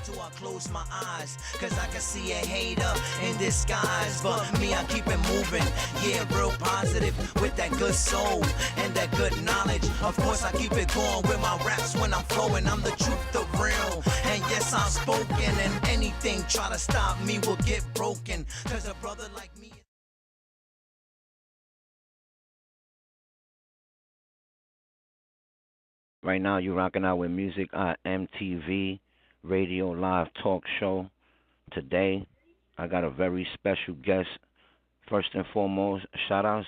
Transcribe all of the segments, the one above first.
till I close my eyes, cause I can see a hater in disguise, but me, I keep it moving, yeah, real positive, with that good soul, and that good knowledge, of course I keep it going with my raps when I'm flowing, I'm the truth, the real, and yes, I'm spoken, and anything try to stop me will get broken, cause a brother like me. Right now, you're rocking out with Music MTV Radio Live Talk Show. Today, I got a very special guest. First and foremost, shout outs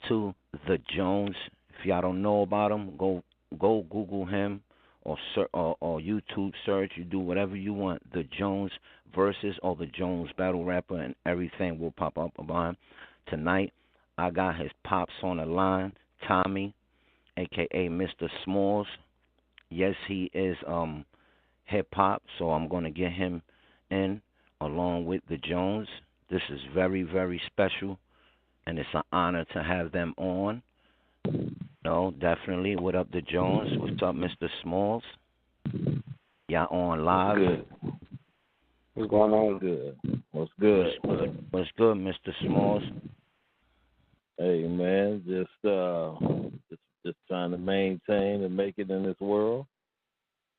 to the Jones. If y'all don't know about him, go Google him or YouTube search. You do whatever you want. The Jones versus or the Jones battle rapper, and everything will pop up about him. Tonight, I got his pops on the line, Tommy, aka Mr.Smalls. Yes, he is hip hop, so I'm gonna get him in along with the Jones. This is very, very special, and it's an honor to have them on. No, definitely. What up, the Jones? What's up, Mr. Smalls? Y'all on live? Good. What's going on? Good. What's good? What's good, Mr. Smalls? Hey man, just trying to maintain and make it in this world.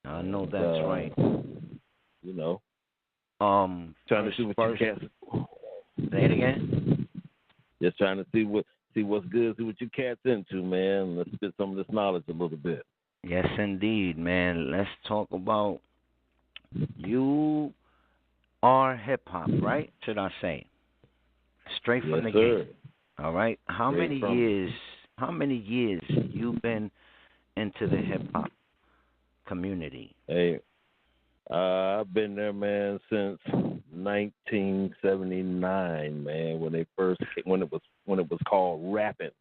I know that's right. You know. Trying to see what you cats. Say it again. Just trying to see what's good, see what you cats into, man. Let's get some of this knowledge a little bit. Yes, indeed, man. Let's talk about you are hip hop, right? Should I say? Straight from the gate. All right. How many years you been into the hip hop community? Hey, I've been there, man, since 1979, man. When it was called rapping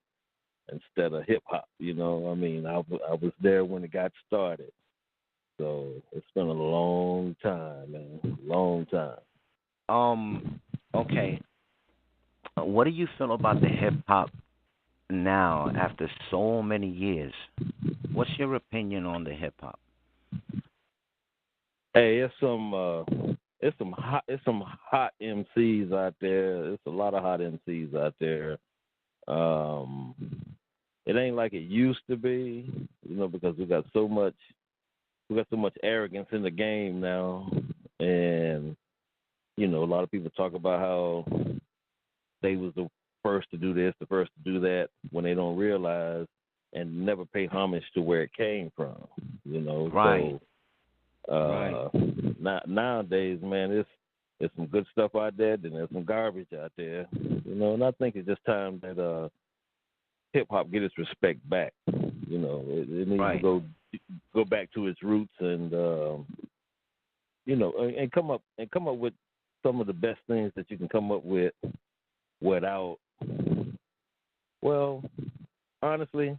instead of hip hop. You know, I mean, I was there when it got started. So it's been a long time, man. Long time. Okay. What do you feel about the hip hop now after so many years? What's your opinion on the hip hop? Hey, it's some hot MCs out there. It's a lot of hot MCs out there. It ain't like it used to be, you know, because we got so much arrogance in the game now, and you know, a lot of people talk about how they was the first to do this, the first to do that, when they don't realize and never pay homage to where it came from, you know. Right. So, nowadays, man, it's some good stuff out there, then there's some garbage out there, you know. And I think it's just time that hip hop get its respect back. You know, it needs to go back to its roots, and you know, and come up with some of the best things that you can come up with without. Well, honestly,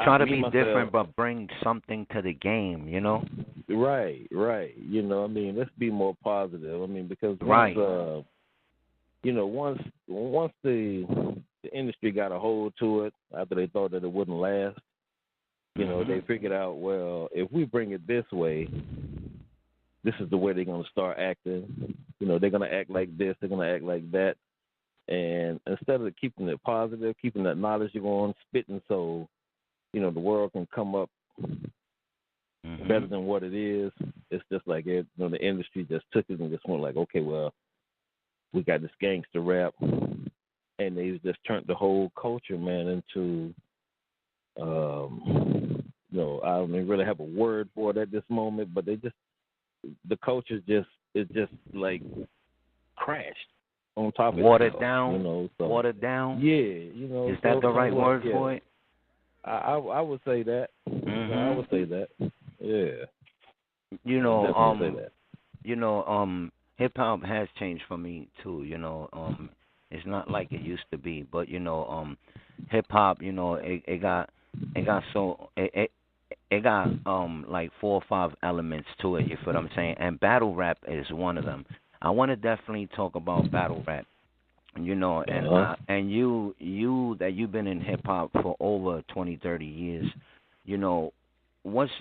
try to be different, but bring something to the game. You know. Right. You know, I mean, let's be more positive. I mean, because once the industry got a hold to it after they thought that it wouldn't last, you know, they figured out, well, if we bring it this way, this is the way they're going to start acting. You know, they're going to act like this, they're going to act like that. And instead of keeping it positive, keeping that knowledge going, spitting so, you know, the world can come up better than what it is, it's just like, you know, the industry just took it and just went like, okay, well, we got this gangster rap, and they just turned the whole culture, man, into, you know, I don't even really have a word for it at this moment, but the culture just like crashed on top of it. Watered down. You know, so, watered down. Yeah, you know. Is that the right word for it? I would say that. I would say that. Yeah. You know, hip hop has changed for me too. You know, it's not like it used to be, but you know, hip hop, you know, it got like 4 or 5 elements to it. You feel what I'm saying? And battle rap is one of them. I want to definitely talk about battle rap. You know, and you that you've been in hip hop for over 20, 30 years. You know, what's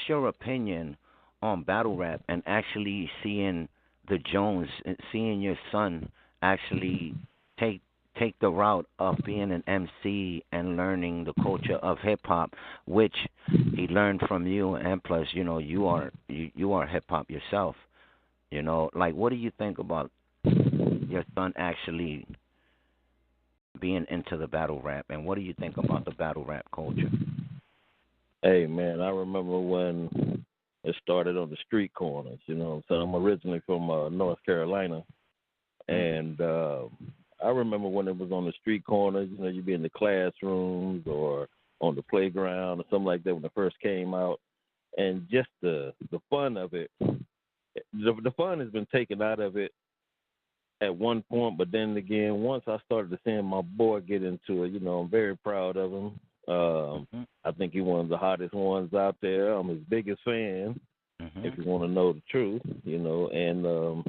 your opinion on battle rap and actually seeing the Jones, seeing your son actually take take the route of being an MC and learning the culture of hip hop, which he learned from you, and plus, you are hip hop yourself. Like, what do you think about your son actually being into the battle rap, and what do you think about the battle rap culture? Hey, man, I remember when it started on the street corners. So I'm originally from North Carolina, and I remember when it was on the street corners. You'd be in the classrooms or on the playground or something like that when it first came out, and just the fun of it. The fun has been taken out of it at one point, but then again, once I started to see my boy get into it, I'm very proud of him. I think he's one of the hottest ones out there. I'm his biggest fan, if you want to know the truth, and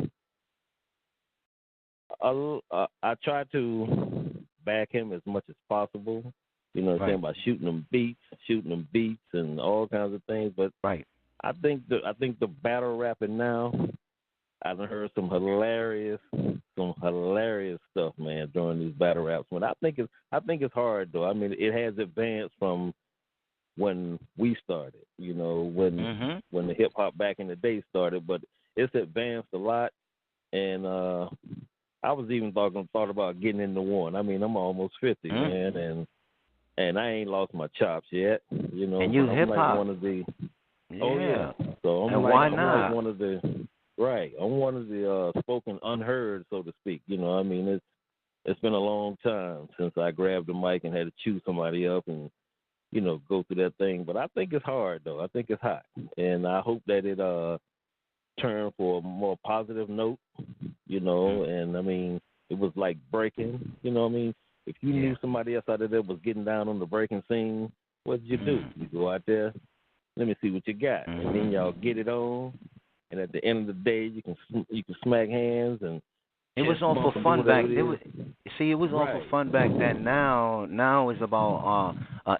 I try to back him as much as possible, saying by shooting them beats and all kinds of things, but I think the battle rapping now, I've heard some hilarious stuff, man, during these battle raps. But I think it's hard though. I mean, it has advanced from when we started, when the hip hop back in the day started. But it's advanced a lot, and I was even thought about getting into one. I mean, I'm almost 50, man, and I ain't lost my chops yet, And you I'm hip like hop. one of the Yeah. Oh yeah. So I'm and like, why I'm not? like one of the I'm one of the spoken unheard, so to speak. I mean, it's been a long time since I grabbed the mic and had to chew somebody up and go through that thing. But I think it's hard though. I think it's hot, and I hope that it turn for a more positive note. And I mean, it was like breaking. I mean, if you knew somebody else out there that was getting down on the breaking scene, what did you do? You go out there. Let me see what you got, and then y'all get it on. And at the end of the day, you can smack hands and. It was all for fun back. It was all for fun back then. Now it's about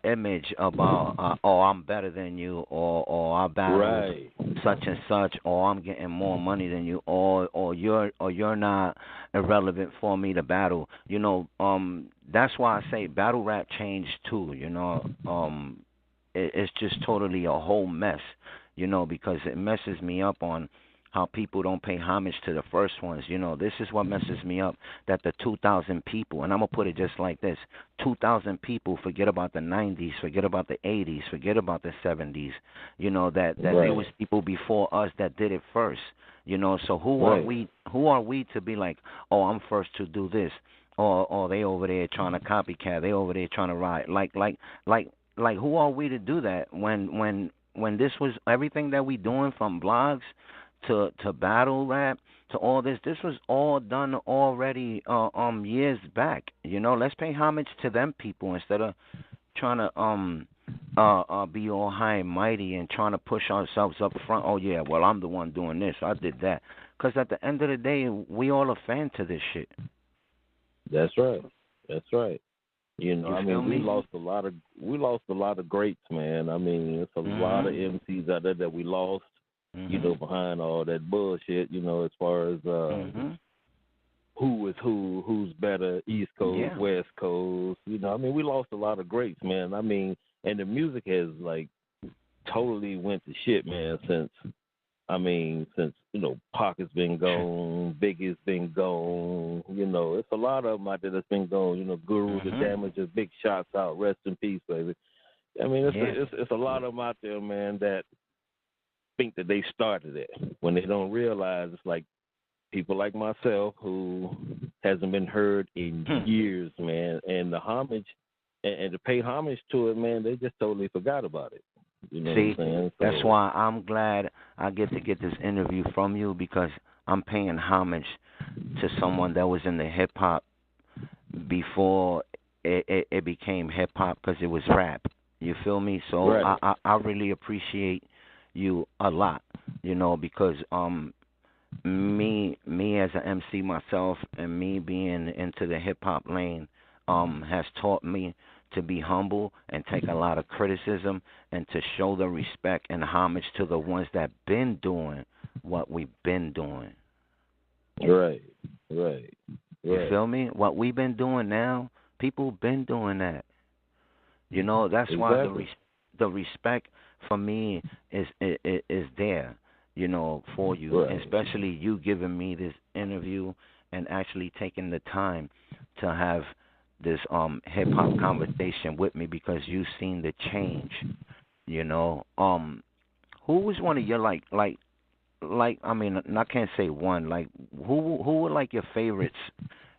image, about I'm better than you, or I battled such and such, or I'm getting more money than you, or you're not irrelevant for me to battle. That's why I say battle rap changed too. It's just totally a whole mess. Because it messes me up on how people don't pay homage to the first ones. This is what messes me up, that the 2,000 people, and I'm going to put it just like this, 2,000 people forget about the 90s, forget about the 80s, forget about the 70s, that there was people before us that did it first. So who are we to be like, oh, I'm first to do this, or they over there trying to copycat, they over there trying to ride, like who are we to do that when this was everything that we doing, from blogs to battle rap to all this was all done already years back. Let's pay homage to them people instead of trying to be all high and mighty and trying to push ourselves up front. Oh yeah, well I'm the one doing this, I did that. Because at the end of the day, we all a fan to this shit. That's right. I mean, we lost a lot of greats, man. I mean, it's a lot of MCs out there that we lost, behind all that bullshit, as far as who is who's better, East Coast, West Coast. I mean, we lost a lot of greats, man. I mean, and the music has like totally went to shit, man, since Pac has been gone, Biggie's been gone, it's a lot of them out there that's been gone, Guru, the Damages, big shots out, rest in peace, baby. I mean, it's a lot of them out there, man, that think that they started it when they don't realize it's like people like myself who hasn't been heard in years, man, and the homage and to pay homage to it, man, they just totally forgot about it. See, what I'm saying? That's why I'm glad I get to get this interview from you, because I'm paying homage to someone that was in the hip hop before it became hip hop, because it was rap. You feel me? So I really appreciate you a lot, because me as an MC myself, and me being into the hip hop lane has taught me to be humble and take a lot of criticism and to show the respect and homage to the ones that been doing what we've been doing. Right, right, You right. feel me? What we've been doing now, people been doing that. You know, that's why Exactly. the respect for me is there, you know, for you, Right. especially you giving me this interview and actually taking the time to have this hip hop conversation with me because you've seen the change, you know. Who was one of your like I mean I can't say one, like who were like your favorites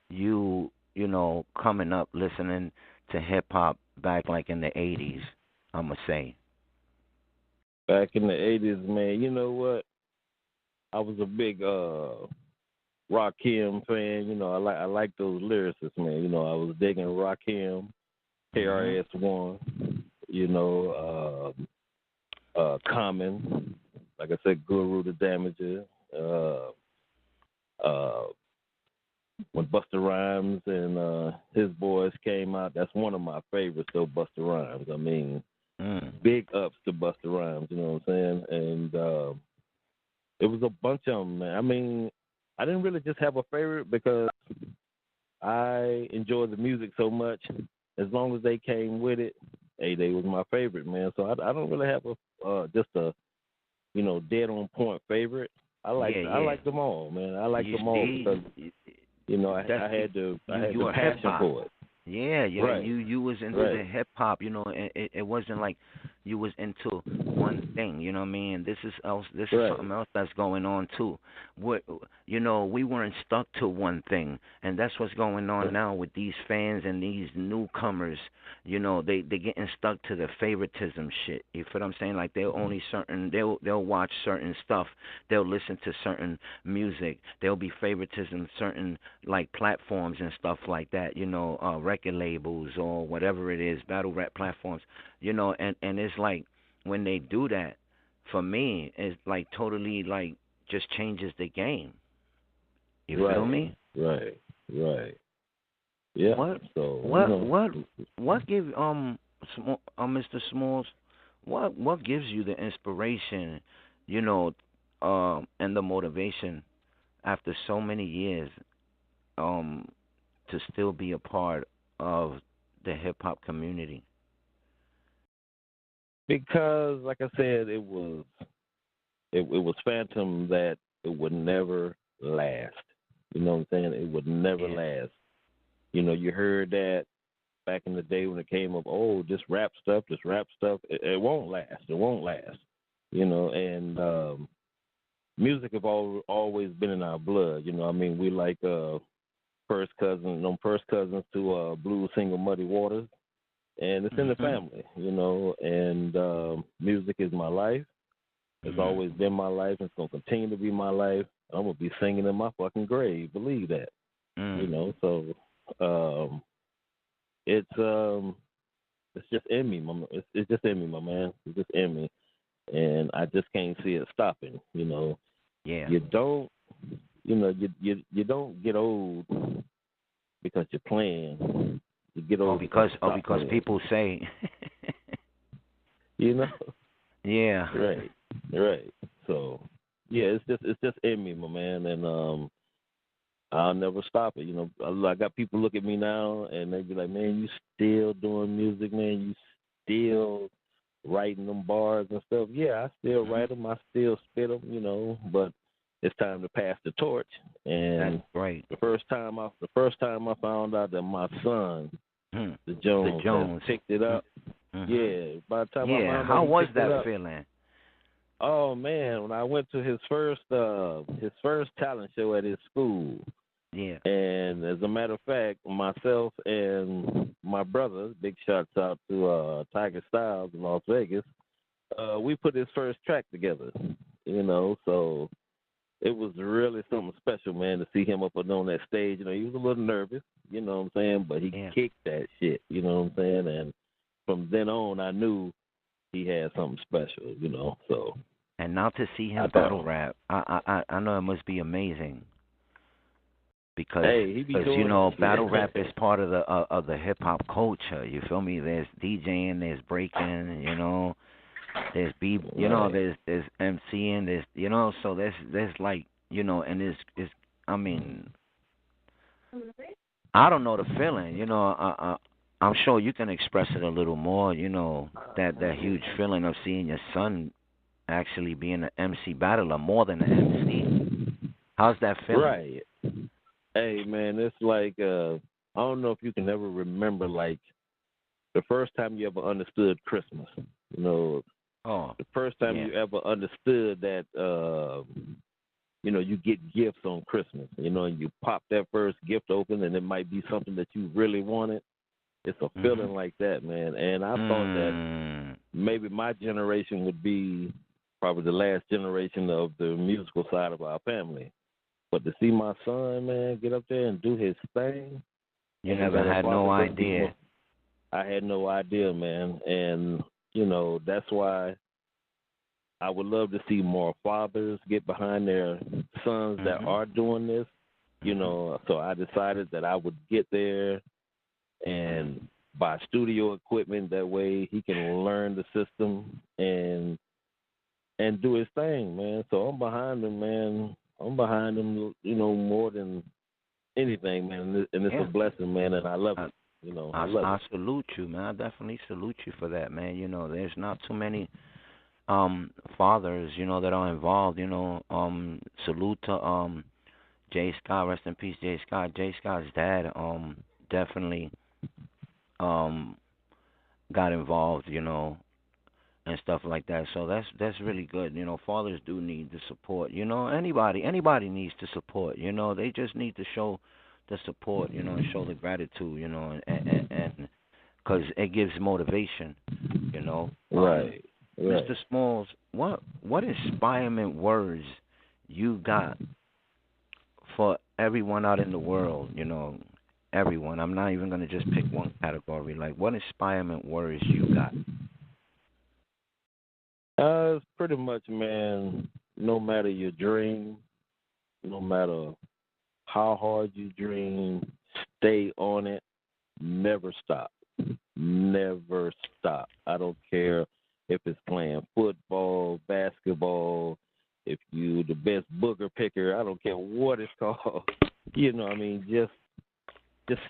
you know, coming up listening to hip hop back like in the 80s, I'ma say. Back in the 80s, man, you know what? I was a big Rakim fan. You know, I like those lyricists, man. You know, I was digging Rakim, Mhm. KRS-One. You know, Common. Like I said, Guru the Damager. Uh, uh, when Busta Rhymes and his boys came out, that's one of my favorites. Though Busta Rhymes, I mean, Mm. big ups to Busta Rhymes. You know what I'm saying? And it was a bunch of them, man. I mean, I didn't really just have a favorite because I enjoyed the music so much. As long as they came with it, hey, they was my favorite, man. So I don't really have a just a dead on point favorite. Yeah, I yeah. like them all, man. I like You them all see, because that's I had you the are hip passion hop. for it. Yeah, yeah, Right, you was into the right, hip hop, you know, and it wasn't like you was into one thing, you know what I mean? This is right, something else that's going on too. What you know, we weren't stuck to one thing, and that's what's going on now with these fans and these newcomers. You know, they getting stuck to the favoritism shit. You feel what I'm saying? Like they'll watch certain stuff, they'll listen to certain music, there'll be favoritism certain like platforms and stuff like that, you know, record labels or whatever it is, battle rap platforms, you know, and it's like when they do that, for me, it's like totally like just changes the game. You feel right, me? right, right. Yeah. What So what what what give Mr. Smalls, what gives you the inspiration, you know, and the motivation after so many years um to still be a part of the hip hop community. because, like I said, it was phantom that it would never last. You know what I'm saying? It would never Yeah. last. You know, you heard that back in the day when it came up. Oh, this rap stuff, this rap stuff. It won't last. It won't last. You know, and music have always been in our blood. You know, I mean, we like first cousins to Blue Single Muddy Waters, and it's in the Mhm. family. You know, and music is my life. It's Mhm. always been my life, and it's gonna continue to be my life. I'm gonna be singing in my fucking grave. Believe that. You Mm. know, so um, it's um, it's just in me, it's just in me, my man. It's just in me, and I just can't see it stopping. You know, Yeah. you don't, you don't get old because you're playing. You get old because you stop Because playing. people say You know, yeah. right, right. So yeah, it's just in me, my man, and I'll never stop it. You know, I got people look at me now and they be like, "Man, you still doing music, man? You still writing them bars and stuff?" Yeah, I still Mhm. write them. I still spit them. You know, but it's time to pass the torch. That's And right. the first time I found out that my son, Mm. the The Jones, has Jones. picked it Mm. up. Mhm. Yeah, by the time I Yeah. found out How he was picked it that up, feeling? oh man, when I went to his first talent show at his school. Yeah. And as a matter of fact, myself and my brother, big shouts out to Tiger Styles in Las Vegas, we put his first track together. You know, so it was really something special, man, to see him up on that stage. You know, he was a little nervous, you know what I'm saying, but he Yeah. kicked that shit, you know what I'm saying? And from then on, I knew he had something special, you know. So And now to see I him battle thought, rap, I know it must be amazing. because Hey, he be doing you know it. battle rap is part of the hip hop culture. You feel me? There's DJing, there's breaking, you know, there's you know, Right. there's MCing, there's you know, so there's like you know, and it's I mean I don't know the feeling, you know. I'm sure you can express it a little more, you know, that huge feeling of seeing your son actually being an MC battler more than an MC. How's that feeling? Right. Hey, man, it's like I don't know if you can ever remember like the first time you ever understood Christmas. You know, Oh, the first time yeah. you ever understood that you know, you get gifts on Christmas, you know, and you pop that first gift open and it might be something that you really wanted. It's a feeling like that, man. And I thought that maybe my generation would be probably the last generation of the musical side of our family. But to see my son, man, get up there and do his thing. You never had no idea. I had no idea, man. And, you know, that's why I would love to see more fathers get behind their sons that are doing this. You know, so I decided that I would get there and buy studio equipment. That way he can learn the system and do his thing, man. So I'm behind him, man. I'm behind him, you know, more than anything, man. And it's a blessing, man, and I love it. You know, I love I it. salute you, man. I definitely salute you for that, man. You know, there's not too many fathers, you know, that are involved, you know. Salute to Jay Scott, rest in peace, Jay Scott. Jay Scott's dad definitely got involved, you know, and stuff like that. So that's really good. You know, fathers do need the support. You know, anybody needs the support. You know, they just need to show the support. You know, and show the gratitude. You know, and because it gives motivation. You know, Right. Mr. Smalls, what inspirement words you got for everyone out in the world? You know, everyone. I'm not even gonna just pick one category. Like, what inspirement words you got? It's pretty much, man, no matter your dream, no matter how hard you dream, stay on it. Never stop. Never stop. I don't care if it's playing football, basketball, if you the best booger picker, I don't care what it's called. You know, I mean, just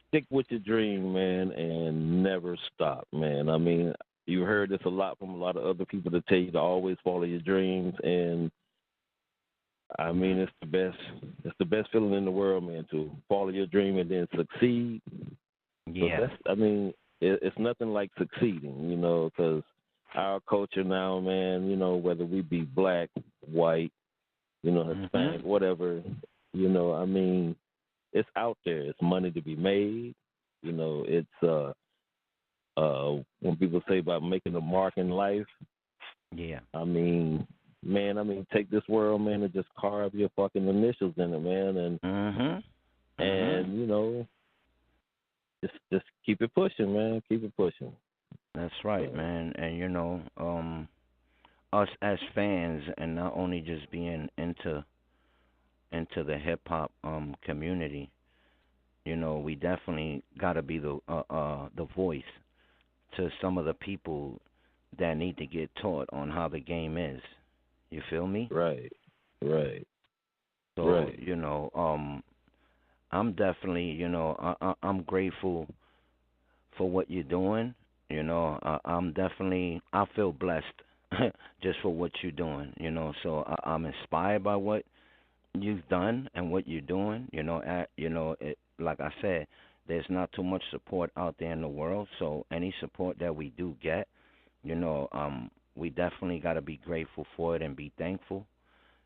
stick with your dream, man, and never stop, man. I mean, you heard this a lot from a lot of other people that tell you to always follow your dreams, and I mean, it's the best. It's the best feeling in the world, man, to follow your dream and then succeed. So Yeah. that's, I mean, it's nothing like succeeding, you know, because our culture now, man, you know, whether we be black, white, you know, Hispanic, whatever, you know, I mean, it's out there. It's money to be made. You know, it's when people say about making a mark in life, Yeah. I mean, man, I mean, take this world, man, and just carve your fucking initials in it, man, and you know, just keep it pushing, man. Keep it pushing. That's right, man. And you know, us as fans, and not only just being into the hip hop community, you know, we definitely got to be the voice to some of the people that need to get taught on how the game is. You feel me? Right, right, So right. you know, I'm definitely, you know, I'm grateful for what you're doing. You know, I'm definitely, I feel blessed just for what you're doing. You know, so I'm inspired by what you've done and what you're doing. Like I said, there's not too much support out there in the world. So any support that we do get, you know, we definitely got to be grateful for it and be thankful.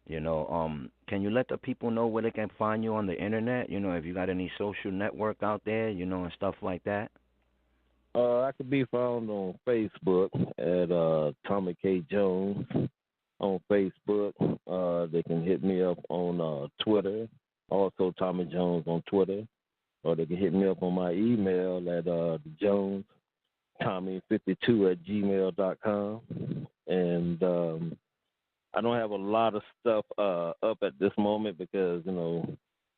You know, can you let the people know where they can find you on the internet? You know, if you got any social network out there, you know, and stuff like that. I could be found on Facebook at Tommy K. Jones on Facebook. They can hit me up on Twitter, also Tommy Jones on Twitter, or they can hit me up on my email at jonestommy52@gmail.com. And I don't have a lot of stuff up at this moment because, you know,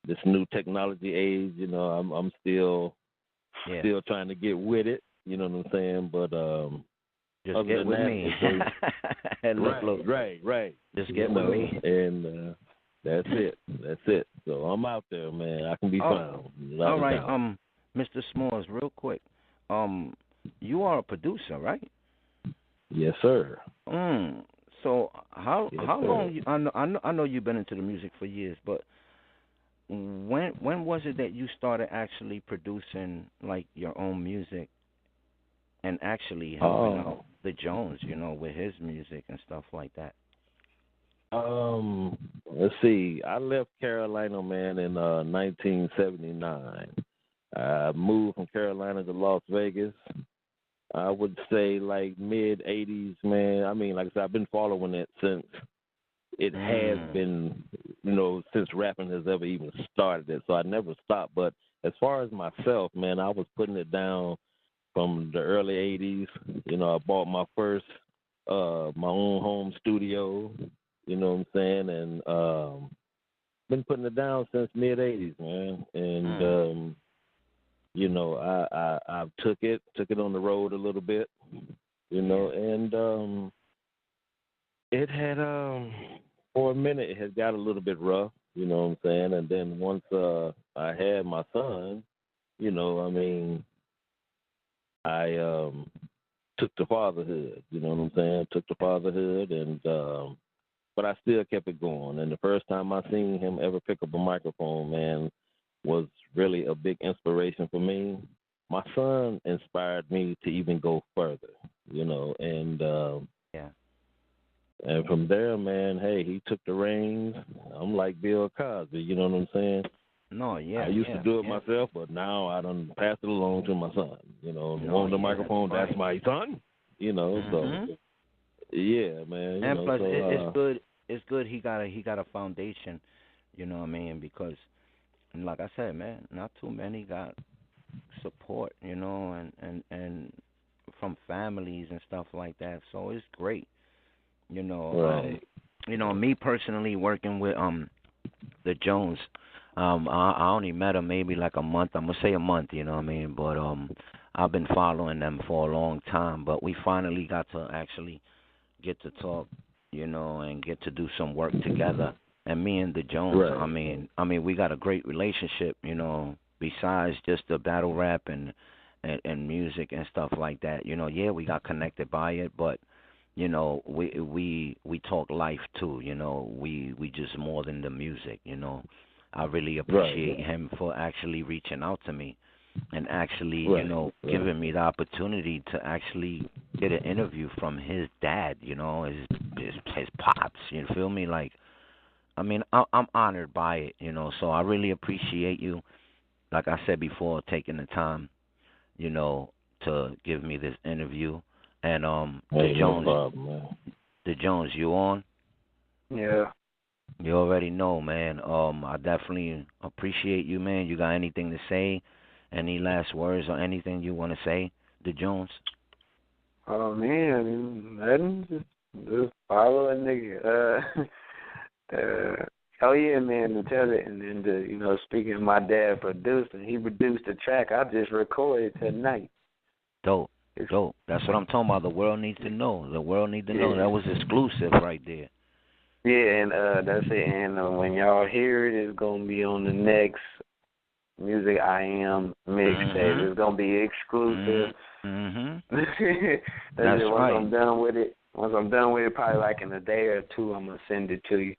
this new technology age. You know, I'm still trying to get with it. You know what I'm saying? But just other get than with that, me. and look. Right. Just get with me. And that's it. So I'm out there, man. I can be found. All right, Mr. Smalls, real quick. You are a producer, right? Yes, sir. So how long? I know you've been into the music for years, but when was it that you started actually producing like your own music and actually helping out the Jones, you know, with his music and stuff like that? Let's see. I left Carolina, man, in 1979. I moved from Carolina to Las Vegas. I would say like mid '80s, man. I mean, like I said, I've been following it since it has been, you know, since rapping has ever even started it. So I never stopped. But as far as myself, man, I was putting it down from the early '80s. You know, I bought my first, my own home studio. You know what I'm saying? And been putting it down since mid '80s, man. And you know, I took it on the road a little bit, you know, and it had for a minute it had got a little bit rough, you know what I'm saying? And then once I had my son, you know, I mean, I took to fatherhood, you know what I'm saying? Took to fatherhood and but I still kept it going. And the first time I seen him ever pick up a microphone, man, was really a big inspiration for me. My son inspired me to even go further, you know, and and from there, man, hey, he took the reins. I'm like Bill Cosby, you know what I'm saying? No, yeah. I used to do it myself, but now I done pass it along to my son. You know, on the microphone, that's my son. You know, so yeah, man. You and know, plus, so, it's good. It's good. He got a foundation. You know what I mean? Because, like I said, man, not too many got support. You know, and from families and stuff like that. So it's great. You know, right. You know, me personally working with the Jones. I only met him maybe like a month. I'm gonna say a month, you know what I mean? But I've been following them for a long time. But we finally got to actually get to talk, you know, and get to do some work together. And me and the Jones, Right. I mean, we got a great relationship, you know. Besides just the battle rap and music and stuff like that, you know. Yeah, we got connected by it, but you know, we talk life too, you know. We just more than the music, you know. I really appreciate him for actually reaching out to me and actually, you know, giving me the opportunity to actually get an interview from his dad, you know, his pops, you feel me? Like, I mean, I'm honored by it, you know. So I really appreciate you, like I said before, taking the time, you know, to give me this interview. And Hey, the Jones, no problem, man. the Jones, you on? Yeah. You already know, man. I definitely appreciate you, man. You got anything to say? Any last words or anything you want to say, the Jones? Oh man, nothing. Just follow a nigga. Oh yeah, man. To tell it, and then to, you know, speaking of my dad producing, he produced a track I just recorded tonight. Dope. That's what I'm talking about. The world needs to know. The world needs to know. That was exclusive right there. Yeah, and that's it. And when y'all hear it, it's gonna be on the next MusicIAm mixtape. It's gonna be exclusive. That's it. Once I'm done with it, probably like in a day or two, I'm gonna send it to you.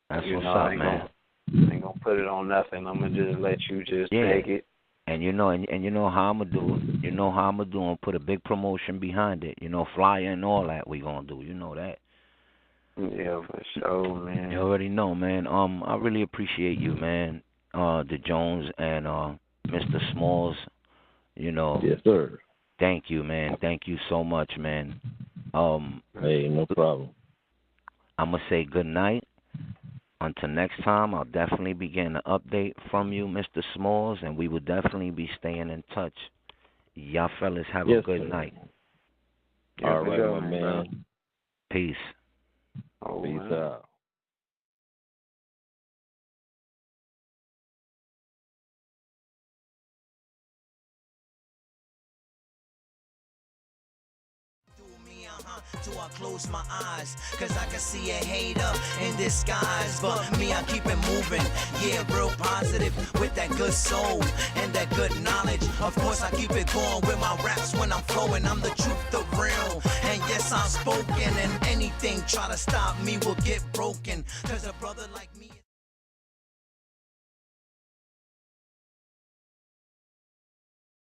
That's what's up, man. I ain't gonna put it on nothing. I'm gonna just let you just take it. And you know, and you know how I'm gonna do it. You know how I'm gonna do it. Put a big promotion behind it. You know, flyer and all that. We gonna do. You know that. Yeah, for sure, man. You already know, man. I really appreciate you, man. The Jones and Mr. Smalls. You know. Yes, sir. Thank you, man. Thank you so much, man. Hey, no problem. I'm gonna say good night. Until next time, I'll definitely be getting an update from you, Mr. Smalls, and we will definitely be staying in touch. Y'all fellas have a good night. All right, my man. Peace. Peace out. till I close my eyes, cause I can see a hater in disguise. But me, I keep it moving, yeah, real positive, with that good soul and that good knowledge. Of course I keep it going with my raps when I'm flowing. I'm the truth, the real, and yes, I'm spoken. And anything try to stop me will get broken, cause a brother like me